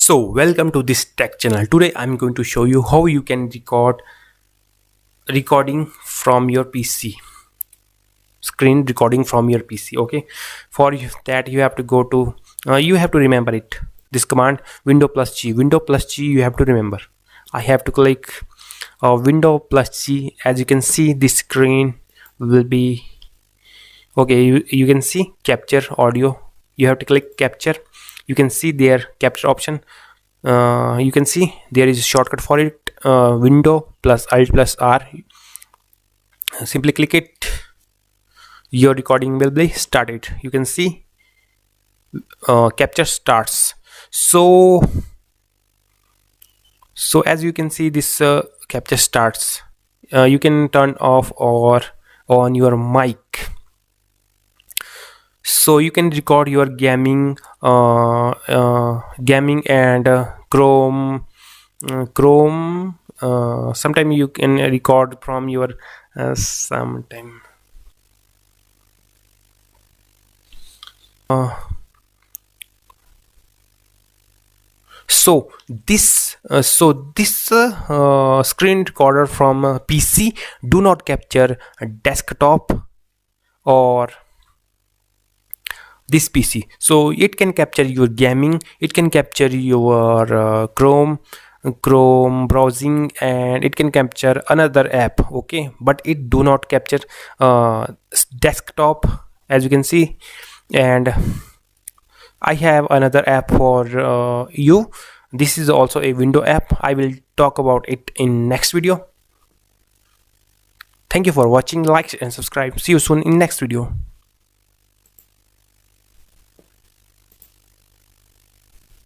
So welcome to this tech channel. Today I'm going to show you how you can record recording from your PC, screen recording from your PC. Okay, for that you have to go to you have to remember it, this command window plus G. You have to remember. I have to click window plus G. As you can see, this screen will be okay. You can see capture audio. You have to click capture. You can see their capture option. You can see there is a shortcut for it, window plus alt plus R. Simply click it, your recording will be started. You can see capture starts. So as you can see, this capture starts. You can turn off or on your mic, so you can record your gaming and Chrome. Sometime you can record from your sometime so this screen recorder from PC do not capture a desktop or this PC. So it can capture your gaming, it can capture your Chrome browsing, and it can capture another app. Okay, but it do not capture desktop, as you can see. And I have another app for you. This is also a window app. I will talk about it in next video. Thank you for watching. Like and subscribe. See you soon in next video.